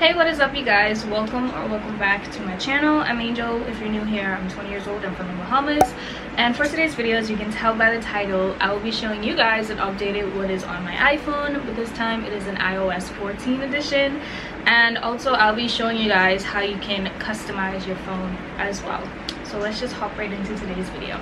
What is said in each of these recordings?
Hey, what is up, you guys? Welcome back to my channel. I'm Angel. If you're new here, I'm 20 years old. I'm from the Bahamas. And for today's video, as you can tell by the title, I will be showing you guys an updated what is on my iPhone, but this time it is an iOS 14 edition. And also I'll be showing you guys how you can customize your phone as well. So let's just hop right into today's video.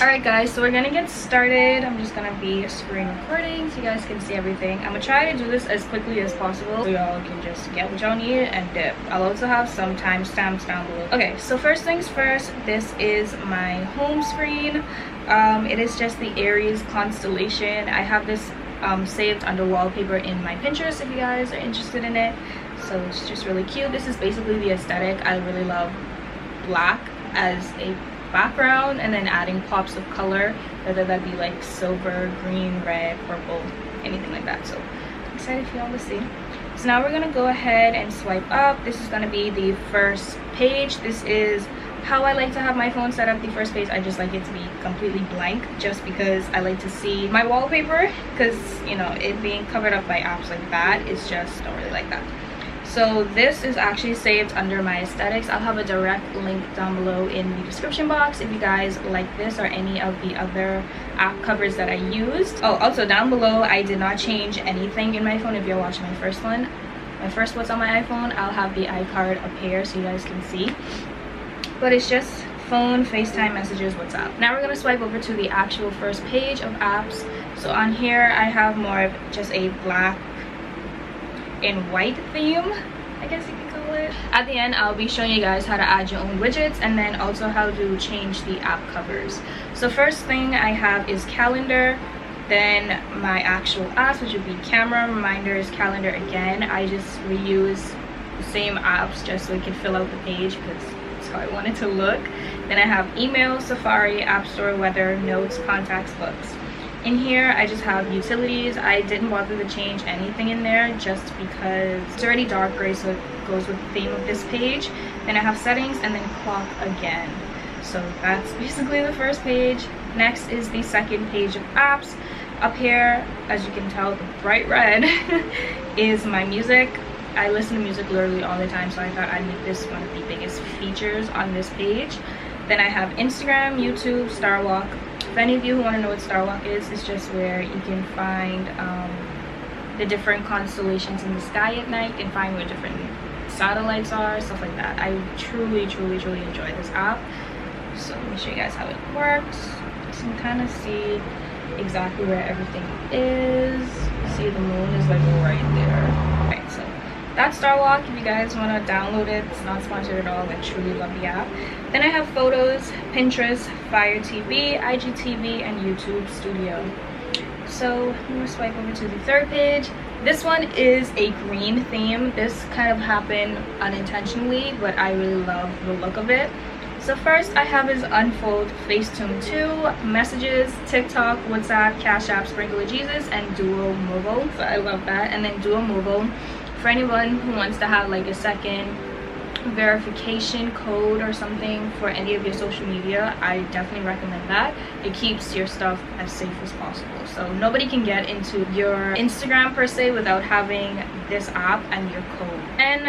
Alright guys, so we're gonna get started. I'm just gonna be screen recording so you guys can see everything. I'm gonna try to do this as quickly as possible so y'all can just get what y'all need and dip. I'll also have some timestamps down below. Okay, so first things first, this is my home screen. It is just the Aries constellation. I have this saved under wallpaper in my Pinterest if you guys are interested in it. So it's just really cute. This is basically the aesthetic. I really love black as a background and then adding pops of color, whether that be like silver, green, red, purple, anything like that. So I'm excited for y'all to see. So now we're gonna go ahead and swipe up. This is gonna be the first page. This is how I like to have my phone set up. The first page, I just like it to be completely blank just because I like to see my wallpaper, because you know, it being covered up by apps like that, it's just don't really like that. So this is actually saved under my aesthetics. I'll have a direct link down below in the description box if you guys like this or any of the other app covers that I used. Oh, also down below, I did not change anything in my phone. If you're watching my first one, my first what's on my iPhone, I'll have the iCard up here so you guys can see. But it's just phone, FaceTime, messages, WhatsApp. Now we're gonna swipe over to the actual first page of apps. So on here, I have more of just a black and white theme, I guess you can call it. At the end, I'll be showing you guys how to add your own widgets and then also how to change the app covers. So first thing I have is calendar, then my actual apps, which would be camera, reminders, calendar again. I just reuse the same apps just so it can fill out the page because that's how I want it to look. Then I have email, Safari, App Store, weather, notes, contacts, books. In here, I just have utilities. I didn't bother to change anything in there just because it's already dark gray, so it goes with the theme of this page. Then I have settings and then clock again. So that's basically the first page. Next is the second page of apps. Up here, as you can tell, the bright red is my music. I listen to music literally all the time, so I thought I'd make this one of the biggest features on this page. Then I have Instagram, YouTube, Starwalk. If any of you who want to know what Starwalk is, it's just where you can find the different constellations in the sky at night and find where different satellites are, stuff like that. I truly enjoy this app. So let me show you guys how it works. So you can kind of see exactly where everything is. See, the moon is like right there. Okay, so that's Starwalk. If you guys want to download it, it's not sponsored at all. I truly love the app. Then I have photos, Pinterest, Fire TV, IGTV, and YouTube Studio. So I'm gonna swipe over to the third page. This one is a green theme. This kind of happened unintentionally, but I really love the look of it. So first I have is Unfold, Facetune 2, Messages, TikTok, WhatsApp, Cash App, Sprinkler Jesus, and Duo Mobile. So I love that. And then Duo Mobile, for anyone who wants to have like a second verification code or something for any of your social media, I definitely recommend that. It keeps your stuff as safe as possible. So nobody can get into your Instagram per se without having this app and your code. And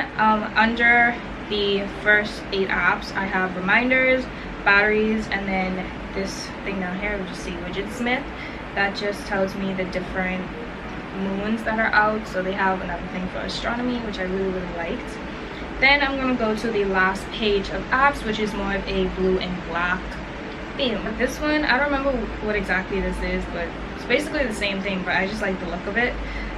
under the first 8 apps, I have reminders, batteries, and then this thing down here, which is the widgetsmith. That just tells me the different moons that are out. So they have another thing for astronomy, which I really liked. Then I'm gonna go to the last page of apps, which is more of a blue and black theme. But this one, I don't remember what exactly this is, but it's basically the same thing, but I just like the look of it.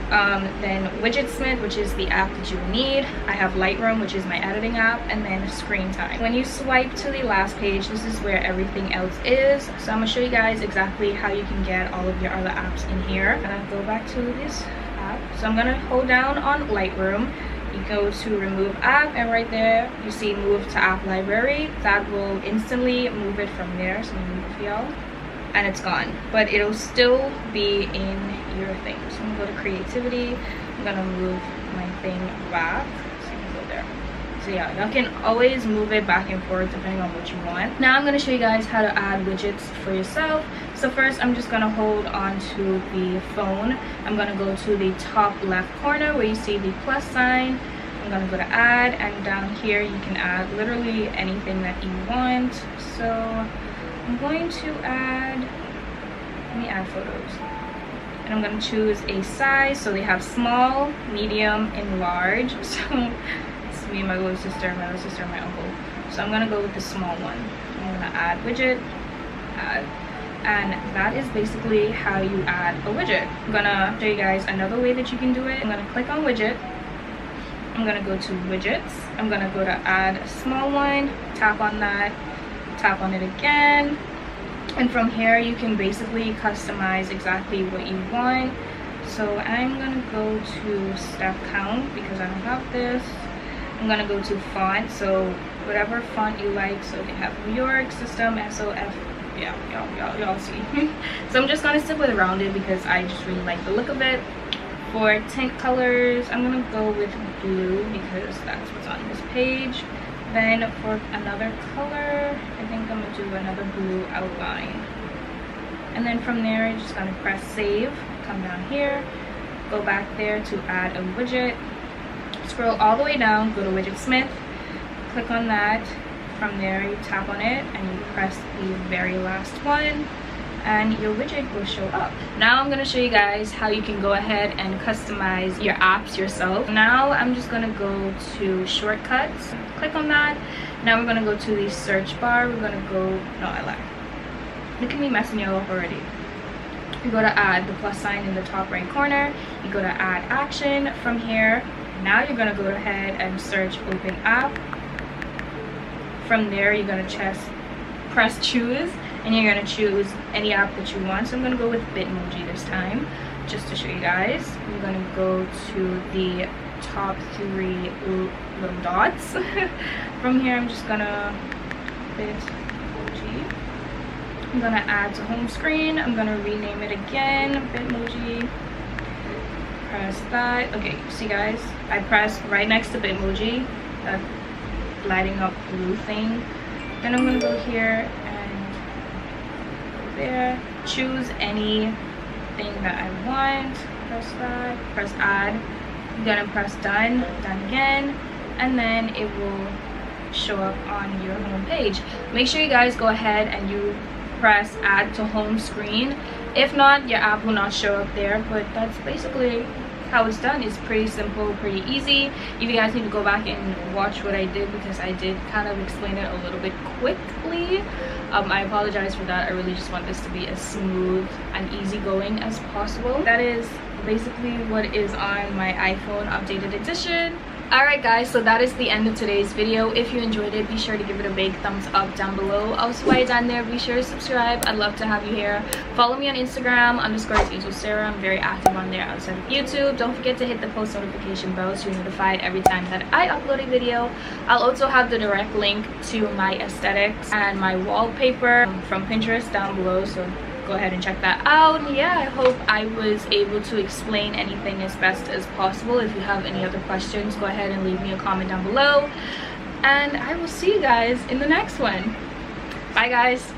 Then Widgetsmith, which is the app that you need. I have Lightroom, which is my editing app, and then Screen Time. When you swipe to the last page, this is where everything else is. So I'm gonna show you guys exactly how you can get all of your other apps in here. I'm gonna go back to this app. So I'm gonna hold down on Lightroom. You go to remove app, and right there you see move to app library. That will instantly move it from there. So I'm gonna move it for y'all, and it's gone, but it'll still be in your thing. So I'm gonna go to creativity. I'm gonna move my thing back so you can go there. So yeah, y'all can always move it back and forth depending on what you want. Now I'm going to show you guys how to add widgets for yourself. So first I'm just going to hold on to the phone. I'm going to go to the top left corner where you see the plus sign. I'm going to go to add, and down here you can add literally anything that you want. So I'm going to add, let me add photos. And I'm going to choose a size. So they have small, medium, and large. So it's me, my little sister, and my uncle. So I'm going to go with the small one. I'm going to add widget, add. And that is basically how you add a widget. I'm going to show you guys another way that you can do it. I'm going to click on widget. I'm going to go to widgets. I'm going to go to add a small one, tap on that, tap on it again. And from here you can basically customize exactly what you want. So I'm going to go to step count because I don't have this. I'm going to go to font, so whatever font you like. So they have New York, System, SOF. Yeah, y'all see. So I'm just going to stick with rounded because I just really like the look of it. For tint colors, I'm going to go with blue because that's what's on this page. Then for another color, I think I'm going to do another blue outline. And then from there, you're just going to press save, come down here, go back there to add a widget. Scroll all the way down, go to Widget Smith, click on that. From there, you tap on it and you press the very last one, and your widget will show up. Now I'm going to show you guys how you can go ahead and customize your apps yourself. Now I'm just going to go to shortcuts, click on that. Now we're going to go to the search bar. We're going to go, no, I lied. Look at me messing you up already. You go to add the plus sign in the top right corner. You go to add action. From here, now you're going to go ahead and search open app. From there, you're going to press choose, and you're going to choose any app that you want. So I'm going to go with Bitmoji this time, just to show you guys. I'm going to go to the top 3 little dots. From here, I'm just going to Bitmoji. I'm going to add to home screen. I'm going to rename it again, Bitmoji. Press that. Okay, see guys, I press right next to Bitmoji, that lighting up blue thing. Then I'm going to go here and go there, choose anything that I want, press that, press add. I'm going to press done again, and then it will show up on your home page. Make sure you guys go ahead and you press add to home screen. If not, your app will not show up there, but that's basically how it's done. It's pretty simple, pretty easy. If you guys need to go back and watch what I did, because I did kind of explain it a little bit quickly, I apologize for that. I really just want this to be as smooth and easygoing as possible. That is basically what is on my iPhone updated edition. Alright guys, so that is the end of today's video. If you enjoyed it, be sure to give it a big thumbs up down below. Also, while you're down there, be sure to subscribe. I'd love to have you here. Follow me on Instagram, _AngelSarah. I'm very active on there outside of YouTube. Don't forget to hit the post notification bell so you're notified every time that I upload a video. I'll also have the direct link to my aesthetics and my wallpaper from Pinterest down below, so go ahead and check that out. Yeah, I hope I was able to explain anything as best as possible. If you have any other questions, go ahead and leave me a comment down below, and I will see you guys in the next one. Bye guys.